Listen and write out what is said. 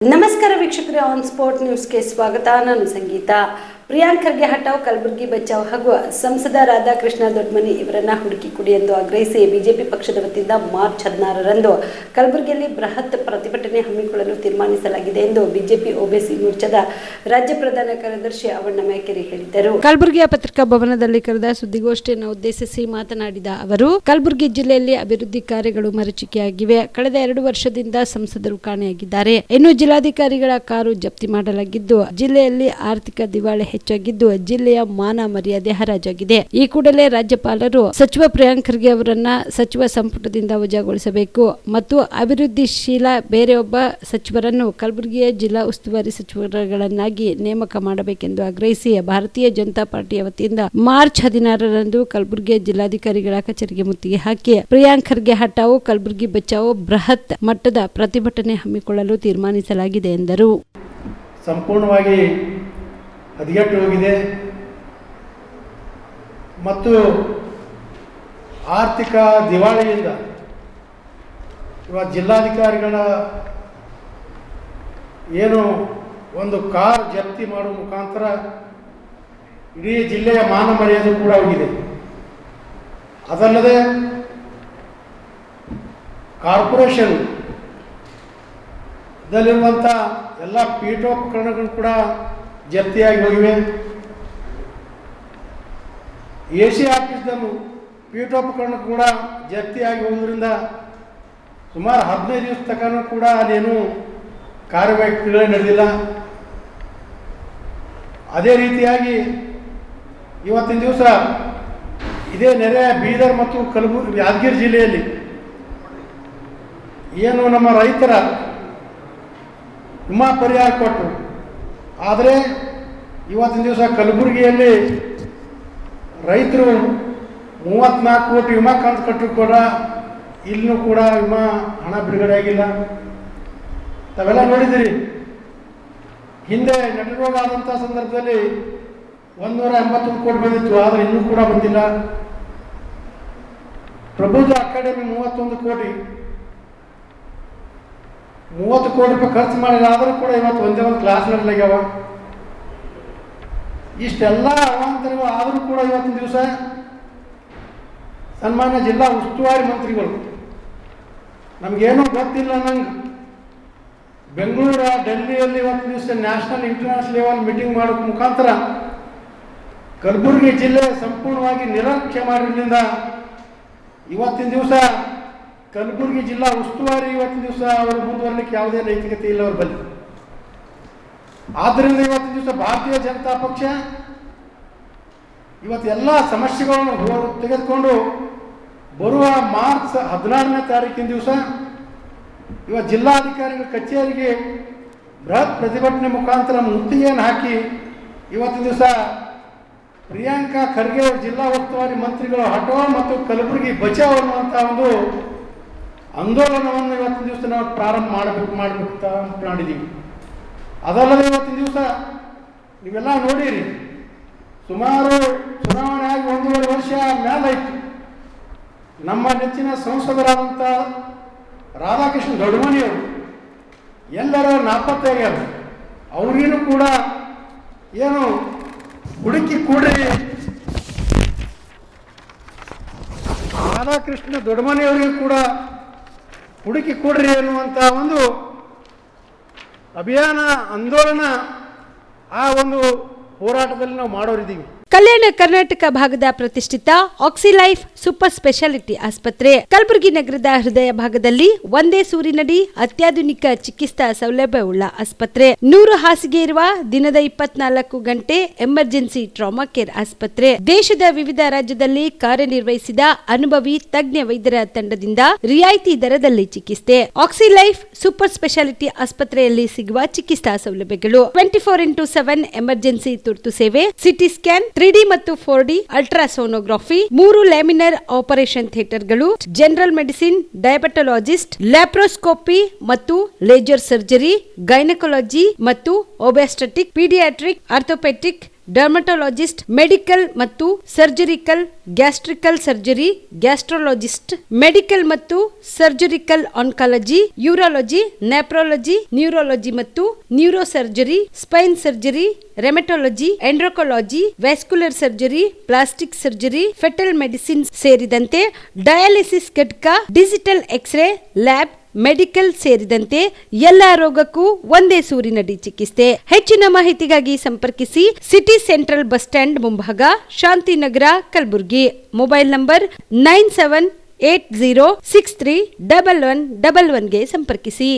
ನಮಸ್ಕಾರ ವೀಕ್ಷಕರೇ, on spot ನ್ಯೂಸ್ಗೆ ಸ್ವಾಗತ. ನಾನು ಸಂಗೀತ. ಪ್ರಿಯಾಂಕ್ ಖರ್ಗೆ ಹಠಾವ್, ಕಲಬುರಗಿ ಬಚಾವ್ ಹಾಗೂ ಸಂಸದ ರಾಧಾಕೃಷ್ಣ ದೊಡ್ಮನಿ ಇವರನ್ನ ಹುಡುಕಿ ಕೊಡಿ ಎಂದು ಆಗ್ರಹಿಸಿ ಬಿಜೆಪಿ ಪಕ್ಷದ ವತಿಯಿಂದ ಮಾರ್ಚ್ 16ರಂದು ಕಲಬುರಗಿಯಲ್ಲಿ ಬೃಹತ್ ಪ್ರತಿಭಟನೆ ಹಮ್ಮಿಕೊಳ್ಳಲು ತೀರ್ಮಾನಿಸಲಾಗಿದೆ ಎಂದು ಬಿಜೆಪಿ ಓಬಿಸಿ ಮೋರ್ಚಾದ ರಾಜ್ಯ ಪ್ರಧಾನ ಕಾರ್ಯದರ್ಶಿ ಅವಣ್ಣ ಮ್ಯಾಕೆರಿ ಹೇಳಿದರು. ಕಲಬುರಗಿಯ ಪತ್ರಿಕಾ ಭವನದಲ್ಲಿ ಕರೆದ ಸುದ್ದಿಗೋಷ್ಠಿಯನ್ನು ಉದ್ದೇಶಿಸಿ ಮಾತನಾಡಿದ ಅವರು, ಕಲಬುರಗಿ ಜಿಲ್ಲೆಯಲ್ಲಿ ಅಭಿವೃದ್ಧಿ ಕಾರ್ಯಗಳು ಮರೀಚಿಕೆಯಾಗಿವೆ. ಕಳೆದ 2 ವರ್ಷದಿಂದ ಸಂಸದರು ಕಾಣೆಯಾಗಿದ್ದಾರೆ. ಇನ್ನು ಜಿಲ್ಲಾಧಿಕಾರಿಗಳ ಕಾರು ಜಪ್ತಿ ಮಾಡಲಾಗಿದ್ದು, ಜಿಲ್ಲೆಯಲ್ಲಿ ಆರ್ಥಿಕ ದಿವಾಳಿ ಹೆಚ್ಚಾಗಿದ್ದು, ಜಿಲ್ಲೆಯ ಮಾನ ಮರ್ಯಾದೆ ಹರಾಜಾಗಿದೆ. ಈ ಕೂಡಲೇ ರಾಜ್ಯಪಾಲರು ಸಚಿವ ಪ್ರಿಯಾಂಕ್ ಖರ್ಗೆ ಅವರನ್ನ ಸಚಿವ ಸಂಪುಟದಿಂದ ವಜಾಗೊಳಿಸಬೇಕು ಮತ್ತು ಅಭಿವೃದ್ಧಿಶೀಲ ಬೇರೆಯೊಬ್ಬ ಸಚಿವರನ್ನು ಕಲಬುರಗಿಯ ಜಿಲ್ಲಾ ಉಸ್ತುವಾರಿ ಸಚಿವರುಗಳನ್ನಾಗಿ ನೇಮಕ ಮಾಡಬೇಕೆಂದು ಆಗ್ರಹಿಸಿ ಭಾರತೀಯ ಜನತಾ ಪಾರ್ಟಿಯ ವತಿಯಿಂದ ಮಾರ್ಚ್ 16ರಂದು ಕಲಬುರಗಿಯ ಜಿಲ್ಲಾಧಿಕಾರಿಗಳ ಕಚೇರಿಗೆ ಮುತ್ತಿಗೆ ಹಾಕಿ ಪ್ರಿಯಾಂಕ್ ಖರ್ಗೆ ಹಠಾವು, ಕಲಬುರಗಿ ಬಚಾವೋ ಬೃಹತ್ ಮಟ್ಟದ ಪ್ರತಿಭಟನೆ ಹಮ್ಮಿಕೊಳ್ಳಲು ತೀರ್ಮಾನಿಸಲಾಗಿದೆ ಎಂದರು. ಸಂಪೂರ್ಣವಾಗಿ ಹದಗೆಟ್ಟು ಹೋಗಿದೆ ಮತ್ತು ಆರ್ಥಿಕ ದಿವಾಳಿಯಿಂದ ಇವತ್ತು ಜಿಲ್ಲಾಧಿಕಾರಿಗಳ ಏನು ಒಂದು ಕಾರ್ ಜಪ್ತಿ ಮಾಡುವ ಮುಖಾಂತರ ಇಡೀ ಜಿಲ್ಲೆಯ ಮಾನ ಮರ್ಯಾದೆ ಕೂಡ ಹೋಗಿದೆ. ಅದಲ್ಲದೆ ಕಾರ್ಪೊರೇಷನ್ ದಲ್ಲಿರುವಂಥ ಎಲ್ಲ ಪೀಠೋಪಕರಣಗಳು ಕೂಡ ಜಪ್ತಿಯಾಗಿ ಹೋಗಿವೆ. ಎಸಿ ಆಫೀಸ್ದಲ್ಲೂ ಪೀಠೋಪಕರಣ ಕೂಡ ಜಪ್ತಿಯಾಗಿ ಹೋಗೋದ್ರಿಂದ ಸುಮಾರು 15 ದಿವಸ ತನಕ ಕೂಡ ಅದೇನು ಕಾರ್ಯವೈಖರಿಗಳೇ ನಡೆದಿಲ್ಲ. ಅದೇ ರೀತಿಯಾಗಿ ಇವತ್ತಿನ ದಿವಸ ಇದೇ ನೆರೆಯ ಬೀದರ್ ಮತ್ತು ಕಲಬುರಗಿ ಯಾದಗಿರಿ ಜಿಲ್ಲೆಯಲ್ಲಿ ಏನು ನಮ್ಮ ರೈತರ ವಿಮಾ ಪರಿಹಾರ ಕೊಟ್ಟರು. ಆದರೆ ಇವತ್ತಿನ ದಿವಸ ಕಲಬುರಗಿಯಲ್ಲಿ ರೈತರು 34 ಕೋಟಿ ವಿಮಾ ಕಂತು ಕಟ್ಟರು ಕೂಡ ಇಲ್ಲೂ ಕೂಡ ವಿಮಾ ಹಣ ಬಿಡುಗಡೆ ಆಗಿಲ್ಲ. ತಾವೆಲ್ಲ ನೋಡಿದ್ದೀರಿ, ಹಿಂದೆ ನಟರೋಗ ಆದಂಥ ಸಂದರ್ಭದಲ್ಲಿ 181 ಕೋಟಿ ಬಂದಿತ್ತು, ಆದರೆ ಇನ್ನೂ ಕೂಡ ಬಂದಿಲ್ಲ. ಪ್ರಬುದ್ಧ ಅಕಾಡೆಮಿ 31 ಕೋಟಿ 30 ಕೋಟಿ ರೂಪಾಯಿ ಖರ್ಚು ಮಾಡಿಲ್ಲ, ಆದರೂ ಕೂಡ ಇವತ್ತು ಒಂದೇ ಒಂದು ಕ್ಲಾಸ್ ನಡೆಲಾಗ್ಯಾವ. ಇಷ್ಟೆಲ್ಲ ಅವಾಂತರಗಳು ಆದರೂ ಕೂಡ ಇವತ್ತಿನ ದಿವಸ ಸನ್ಮಾನ್ಯ ಜಿಲ್ಲಾ ಉಸ್ತುವಾರಿ ಮಂತ್ರಿಗಳು ನಮಗೇನೂ ಗೊತ್ತಿಲ್ಲ ನಂಗೆ ಬೆಂಗಳೂರು ಡೆಲ್ಲಿಯಲ್ಲಿ ಇವತ್ತಿನ ದಿವಸ ನ್ಯಾಷನಲ್ ಇಂಟರ್ನ್ಯಾಷನಲ್ ಲೆವೆಲ್ ಮೀಟಿಂಗ್ ಮಾಡೋಕ್ಕೆ ಮುಖಾಂತರ ಕಲಬುರಗಿ ಜಿಲ್ಲೆ ಸಂಪೂರ್ಣವಾಗಿ ನಿರಕ್ಷೆ ಮಾಡಿದ್ರಿಂದ ಇವತ್ತಿನ ದಿವಸ ಕಲಬುರಗಿ ಜಿಲ್ಲಾ ಉಸ್ತುವಾರಿ ಇವತ್ತಿನ ದಿವಸ ಅವರು ಮುಂದುವರಲಿಕ್ಕೆ ಯಾವುದೇ ನೈತಿಕತೆ ಇಲ್ಲ ಅವ್ರ ಬಳಿ. ಆದ್ದರಿಂದ ಇವತ್ತಿನ ದಿವಸ ಭಾರತೀಯ ಜನತಾ ಪಕ್ಷ ಇವತ್ತೆಲ್ಲ ಸಮಸ್ಯೆಗಳನ್ನು ತೆಗೆದುಕೊಂಡು ಬರುವ ಮಾರ್ಚ್ 16ನೇ ತಾರೀಕಿನ ದಿವಸ ಇವತ್ತು ಜಿಲ್ಲಾಧಿಕಾರಿಗಳ ಕಚೇರಿಗೆ ಬೃಹತ್ ಪ್ರತಿಭಟನೆ ಮುಖಾಂತರ ಮುತ್ತಿಗೆಯನ್ನು ಹಾಕಿ ಇವತ್ತಿನ ದಿವಸ ಪ್ರಿಯಾಂಕಾ ಖರ್ಗೆ ಅವರು ಜಿಲ್ಲಾ ಉಸ್ತುವಾರಿ ಮಂತ್ರಿಗಳು ಹಠಾವ್ ಮತ್ತು ಕಲಬುರಗಿ ಬಚಾವ್ ಅನ್ನುವಂಥ ಒಂದು ಆಂದೋಲನವನ್ನು ಇವತ್ತಿನ ದಿವಸ ನಾವು ಪ್ರಾರಂಭ ಮಾಡಬೇಕು ಅಂತ ಮಾಡಿದ್ದೀವಿ. ಅದಲ್ಲದೆ ಇವತ್ತಿನ ದಿವಸ ನೀವೆಲ್ಲ ನೋಡಿರಿ, ಸುಮಾರು ಚುನಾವಣೆ ಆಗಿ 1.5 ವರ್ಷ ಮೇಲಾಯಿತು. ನಮ್ಮ ನೆಚ್ಚಿನ ಸಂಸದರಾದಂಥ ರಾಧಾಕೃಷ್ಣ ದೊಡ್ಮನಿಯವರು ಎಲ್ಲರ ನಾಪತ್ತೆಯಾಗ್ಯಾರ. ಅವ್ರಿಗೂ ಕೂಡ ಏನು ಹುಡುಕಿ ಕೂಡ್ರಿ, ರಾಧಾಕೃಷ್ಣ ದೊಡ್ಮನಿಯವರಿಗೂ ಕೂಡ ಹುಡುಕಿ ಕೊಡ್ರಿ ಅನ್ನುವಂಥ ಒಂದು ಅಭಿಯಾನ ಆಂದೋಲನ ಆ ಒಂದು ಹೋರಾಟದಲ್ಲಿ ನಾವು ಮಾಡೋರಿದ್ದೀವಿ. ಕಲ್ಯಾಣ ಕರ್ನಾಟಕ ಭಾಗದ ಪ್ರತಿಷ್ಠಿತ ಆಕ್ಸಿಲೈಫ್ ಸೂಪರ್ ಸ್ಪೆಷಾಲಿಟಿ ಆಸ್ಪತ್ರೆ ಕಲಬುರಗಿ ನಗರದ ಹೃದಯ ಭಾಗದಲ್ಲಿ ಒಂದೇ ಸೂರಿನಡಿ ಅತ್ಯಾಧುನಿಕ ಚಿಕಿತ್ಸಾ ಸೌಲಭ್ಯವುಳ್ಳ ಆಸ್ಪತ್ರೆ. 100 ಹಾಸಿಗೆ ಇರುವ ದಿನದ 24 ಗಂಟೆ ಎಮರ್ಜೆನ್ಸಿ ಟ್ರಾಮಾ ಕೇರ್ ಆಸ್ಪತ್ರೆ. ದೇಶದ ವಿವಿಧ ರಾಜ್ಯದಲ್ಲಿ ಕಾರ್ಯನಿರ್ವಹಿಸಿದ ಅನುಭವಿ ತಜ್ಞ ವೈದ್ಯರ ತಂಡದಿಂದ ರಿಯಾಯಿತಿ ದರದಲ್ಲಿ ಚಿಕಿತ್ಸೆ. ಆಕ್ಸಿಲೈಫ್ ಸೂಪರ್ ಸ್ಪೆಷಾಲಿಟಿ ಆಸ್ಪತ್ರೆಯಲ್ಲಿ ಸಿಗುವ ಚಿಕಿತ್ಸಾ ಸೌಲಭ್ಯಗಳು: 24x7 ಎಮರ್ಜೆನ್ಸಿ ತುರ್ತು ಸೇವೆ, ಸಿಟಿ ಸ್ಕ್ಯಾನ್, 3D ಮತ್ತು 4D ಅಲ್ಟ್ರಾಸೋನೋಗ್ರಫಿ, 3 ಲ್ಯಾಮಿನರ್ ಆಪರೇಷನ್ ಥಿಯೇಟರ್ಗಳು, ಜನರಲ್ ಮೆಡಿಸಿನ್, ಡಯಾಬೆಟೊಲಾಜಿಸ್ಟ್, ಲ್ಯಾಪ್ರೋಸ್ಕೋಪಿ ಮತ್ತು ಲೇಜರ್ ಸರ್ಜರಿ, ಗೈನಕಾಲಜಿ ಮತ್ತು obstetric, paediatric, orthopaedic, dermatologist, medical ಮತ್ತು surgical, gastric surgery, gastrologist, medical ಮತ್ತು surgical oncology, urology, nephrology, neurology ಮತ್ತು neuro surgery, spine surgery, rheumatology, endocrinology, vascular surgery, plastic surgery, fetal medicine ಸೇರಿದಂತೆ dialysis ಘಟಕ, digital X ray lab, medical ಸೇರಿದಂತೆ ಎಲ್ಲ ರೋಗಕ್ಕೂ ಒಂದೇ ಸೂರಿನಡಿ ಚಿಕಿತ್ಸೆ. ಹೆಚ್ಚಿನ ಮಾಹಿತಿಗಾಗಿ ಸಂಪರ್ಕಿಸಿ ಸಿಟಿ ಸೆಂಟ್ರಲ್ ಬಸ್ ಸ್ಟ್ಯಾಂಡ್ ಮುಂಭಾಗ, ಶಾಂತಿನಗರ, ಕಲಬುರಗಿ. ಮೊಬೈಲ್ ನಂಬರ್ 9780631111ಗೆ ಸಂಪರ್ಕಿಸಿ.